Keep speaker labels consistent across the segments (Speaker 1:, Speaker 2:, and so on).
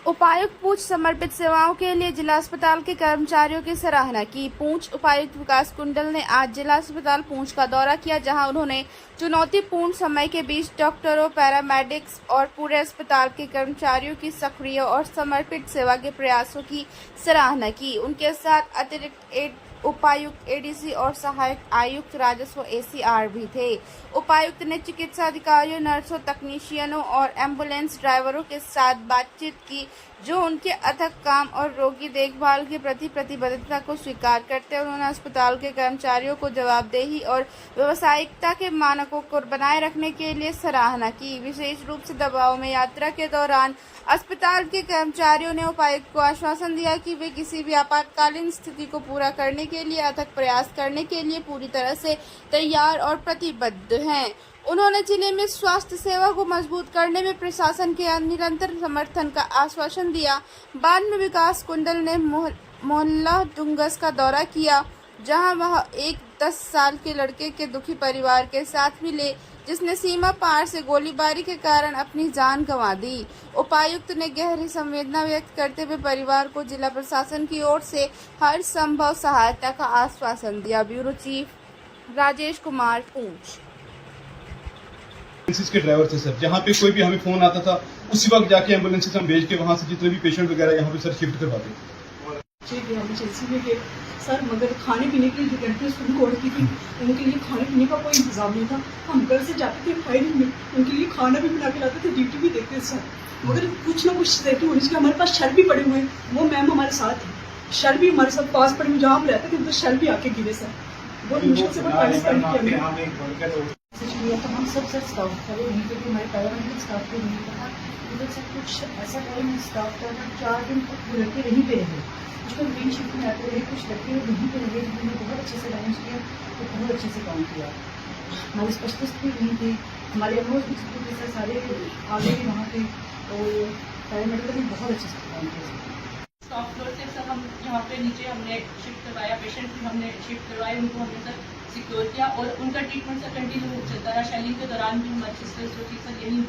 Speaker 1: उपायुक्त पूंछ समर्पित सेवाओं के लिए जिला अस्पताल के कर्मचारियों की सराहना की। पूंछ उपायुक्त विकास कुंडल ने आज जिला अस्पताल पूंछ का दौरा किया, जहां उन्होंने चुनौतीपूर्ण समय के बीच डॉक्टरों, पैरामेडिक्स और पूरे अस्पताल के कर्मचारियों की सक्रिय और समर्पित सेवा के प्रयासों की सराहना की। उनके साथ अतिरिक्त उपायुक्त, एडीसी और सहायक आयुक्त राजस्व एसीआर भी थे। उपायुक्त ने चिकित्सा अधिकारियों, नर्सों, तकनीशियनों और एम्बुलेंस ड्राइवरों के साथ बातचीत की, जो उनके अथक काम और रोगी देखभाल के प्रति प्रतिबद्धता को स्वीकार करते हुए उन्होंने अस्पताल के कर्मचारियों को जवाबदेही और व्यावसायिकता के मानकों को बनाए रखने के लिए सराहना की। विशेष रूप से दबाव में यात्रा के दौरान अस्पताल के कर्मचारियों ने उपायुक्त को आश्वासन दिया कि वे किसी भी आपातकालीन स्थिति को पूरा करने के लिए अथक प्रयास करने के लिए पूरी तरह से तैयार और प्रतिबद्ध हैं। उन्होंने जिले में स्वास्थ्य सेवा को मजबूत करने में प्रशासन के निरंतर समर्थन का आश्वासन दिया। बाद में विकास कुंडल ने मोहल्ला डुंगस का दौरा किया, जहां वह एक 10 साल के लड़के के दुखी परिवार के साथ मिले, जिसने सीमा पार से गोलीबारी के कारण अपनी जान गंवा दी। उपायुक्त ने गहरी संवेदना व्यक्त करते हुए परिवार को जिला प्रशासन की ओर से हर संभव सहायता का आश्वासन दिया। ब्यूरो चीफ राजेश कुमार, पूंछ।
Speaker 2: एम्बुलेंस के ड्राइवर थे सर, जहाँ पे कोई भी हमें फोन आता था उसी वक्त जाके एम्बुलेंस हम भेज के वहाँ से जितने भी पेशेंट वगैरह यहाँ पे सर शिफ्ट करवाते
Speaker 3: इमरजेंसी में गए सर, मगर खाने पीने के लिए कंट्रीज उनको होती थी, उनके लिए खाने पीने का कोई इंतजाम नहीं था। हम घर से जाते थे फायरिंग में, उनके लिए खाना भी बना के लाते थे, ड्यूटी भी देखते थे सर। मगर कुछ ना कुछ सेफ्टी होनी चाहिए। हमारे पास शर भी पड़े हुए हैं, वो मैम हमारे साथ है, शर भी हमारे साथ पास पड़े हुए, जहाँ हम रहते थे तो शर भी आके गिरे सर। बहुत मुश्किल से तो हम सब सर स्टाफ खड़े वहीं पे भी, हमारे पैरामेडिकल स्टाफ को नहीं पता इधर सब कुछ ऐसा करें। स्टाफ का 4 दिन तक लड़के वहीं पे रहे, कुछ लोग मेन शिफ्ट में आते रहे, कुछ लड़के वहीं पे रहे, जिन्होंने बहुत अच्छे से मैनेज किया, तो बहुत अच्छे से काम किया। हमारे स्पेशलिस्ट भी वहीं थे, हमारे एमओज भी छुट्टी थे सर, सारे आगे भी वहाँ पे, तो पैरामेडिकल भी बहुत अच्छे से काम किया।
Speaker 4: टॉप फ्लोर से सर हम यहाँ पे नीचे हमने शिफ्ट करवाया, पेशेंट भी हमने शिफ्ट करवाए, उनको हमने सर सिक्योर किया और उनका ट्रीटमेंट सर कंटिन्यू चलता रहा। शेलिंग के दौरान भी हमारी सिस्टर्स जो थी सर यही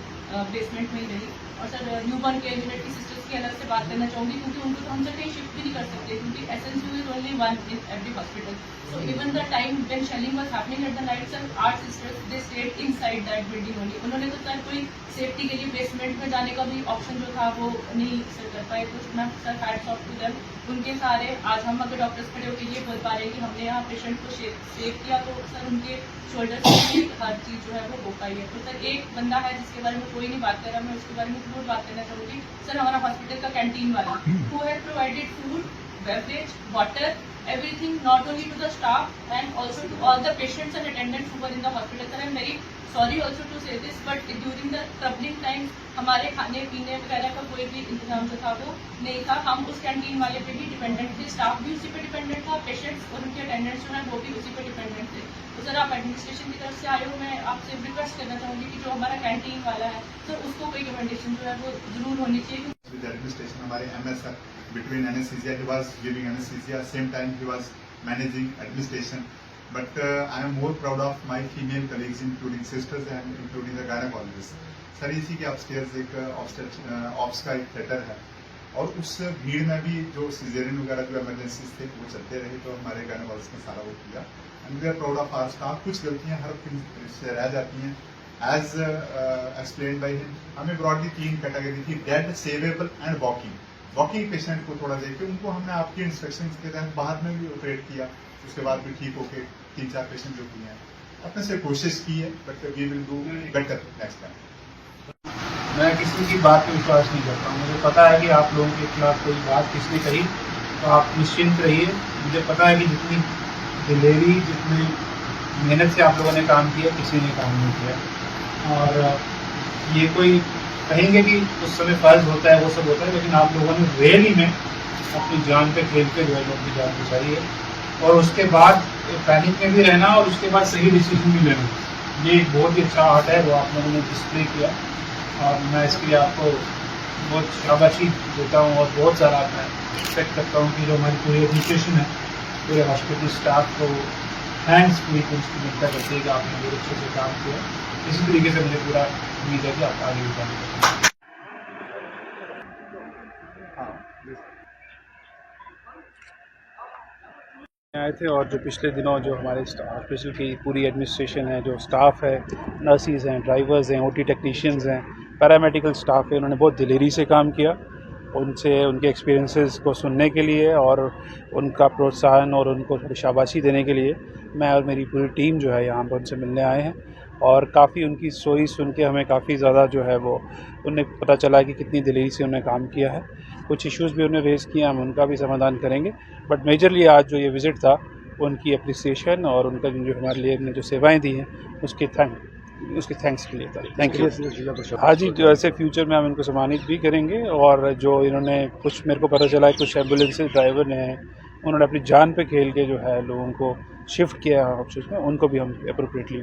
Speaker 4: बेसमेंट में ही रही। और सर न्यूबॉर्न केयर यूनिट की सिस्टर्स की अलग से बात करना चाहूँगी, क्योंकि उनको तो हम सर कहीं शिफ्ट भी नहीं कर सकते, क्योंकि SNCU is only one in every hospital. So even the time when shelling was happening at the night sir, our sisters they stayed inside that building only. उन्होंने तो सर कोई सेफ्टी के लिए बेसमेंट में जाने का भी ऑप्शन जो था वो नहीं सर कर पाए, तो मैं sir hats off to them. उनके सारे आज हम अगर डॉक्टर्स खड़े होकर ये बोल पा रहे हैं कि हमने यहाँ पेशेंट को सेव किया, तो सर उनके शोल्डर से हर चीज़ जो है वो हो पाई है। तो सर एक बंदा है जिसके बारे में कोई नहीं बात कर रहा, मैं उसके बारे में जरूर बात करना चाहूँगी सर, हमारा हॉस्पिटल का कैंटीन वाला, who has provided food, beverage, water, everything not only to the staff and also to all the patients and attendants who were in the hospital. Sir, I am very sorry also to say this, but during the troubling times हमारे खाने पीने वगैरह का कोई भी इंतजाम जो था वो नहीं था। हम उस कैंटीन वाले पे भी डिपेंडेंट थे, स्टाफ भी उसी पे डिपेंडेंट था, पेशेंट्स और उनके अटेंडेंट्स जो है वो भी उसी पे डिपेंडेंट थे। तो सर आप एडमिनिस्ट्रेशन की तरफ से आए हो, मैं आपसे रिक्वेस्ट करना चाहूँगी कि जो हमारा कैंटीन वाला है सर उसको कोई रिकमेंडेशन जो है वो जरूर होनी चाहिए।
Speaker 5: एडमिनिस्ट्रेशन हमारे MS sir, between anesthesia he was giving anesthesia, same time he was managing administration, but I am more proud of my female colleagues including sisters and including the gynecologists. Sir इसी के upstairs एक ops का एक theatre है, और उस भीड़ में भी जो सिजेरियन वगैरह जो इमरजेंसी थे वो चलते रहे, तो हमारे गायनेकोलॉजिस्ट ने सारा वो किया। And we are proud of our staff. कुछ गलतियां हर से रह जाती हैं, एज एक्सप्लेन बाई हिम। हमें ब्रॉडली 3 कैटेगरी थी, dead, savable and walking. Walking patient को थोड़ा देखिए, उनको हमने आपकी इंस्ट्रक्शंस के तहत बाहर में भी ऑपरेट किया, उसके बाद भी ठीक होके 3-4 पेशेंट जो किए हैं, अपने से कोशिश की है, but we will do better next time.
Speaker 6: मैं किसी की बात पे विश्वास नहीं करता हूँ। मुझे पता है कि आप लोगों के खिलाफ कोई बात किसने कही, तो आप निश्चिंत रहिए। मुझे पता है कि जितनी दिलेरी, जितनी मेहनत से आप लोगों ने काम किया, किसी ने काम नहीं किया। और ये कोई कहेंगे कि उस समय फर्ज होता है, वो सब होता है, लेकिन आप लोगों ने रेली में अपनी जान पे खेल के जो है लोग की जान बचाई है, और उसके बाद पैनिक में भी रहना और उसके बाद सही डिसीजन भी लेना, ये एक बहुत ही अच्छा आर्ट है, वो आप लोगों ने डिस्प्ले किया। और मैं इसके लिए आपको बहुत शाबाशी देता हूँ, और बहुत सारा मैं एक्सपेक्ट करता हूँ कि जो हमारी पूरी एडमिनिस्ट्रेशन है, पूरे हॉस्पिटल स्टाफ को थैंक्स पूरी उसकी मिलता करती है कि आपने बहुत अच्छे से काम किया। इसी तरीके से मुझे पूरा उम्मीद है कि आप आगे भी काम करेंगे। आए थे और जो पिछले दिनों जो हमारे हॉस्पिटल की पूरी एडमिनिस्ट्रेशन है, जो स्टाफ है, नर्सिस हैं, ड्राइवर्स हैं, ओटी टेक्नीशियंस हैं, पैरामेडिकल स्टाफ है, उन्होंने बहुत दिलेरी से काम किया। उनसे उनके एक्सपीरियंसेस को सुनने के लिए और उनका प्रोत्साहन और उनको थोड़ी शाबाशी देने के लिए मैं और मेरी पूरी टीम जो है यहाँ पर उनसे मिलने आए हैं। और काफ़ी उनकी स्टोरी सुन के हमें काफ़ी ज़्यादा जो है वो उन्हें पता चला कि कितनी दिलेरी से उन्होंने काम किया है। कुछ इश्यूज़ भी उन्होंने रेज़ किए, हम उनका भी समाधान करेंगे। बट मेजरली आज जो ये विज़िट था उनकी अप्रिसिएशन और उनका जो हमारे लिए ने जो सेवाएं दी हैं उसके थैंक्स के लिए था। Thank you. हाँ जी, जो ऐसे फ्यूचर में हम इनको सम्मानित भी करेंगे। और जो इन्होंने कुछ मेरे को पता चला है कुछ एम्बुलेंस ड्राइवर ने उन्होंने अपनी जान पे खेल के जो है लोगों को शिफ्ट किया है ऑफिस में, उनको भी हम अप्रोप्रिएटली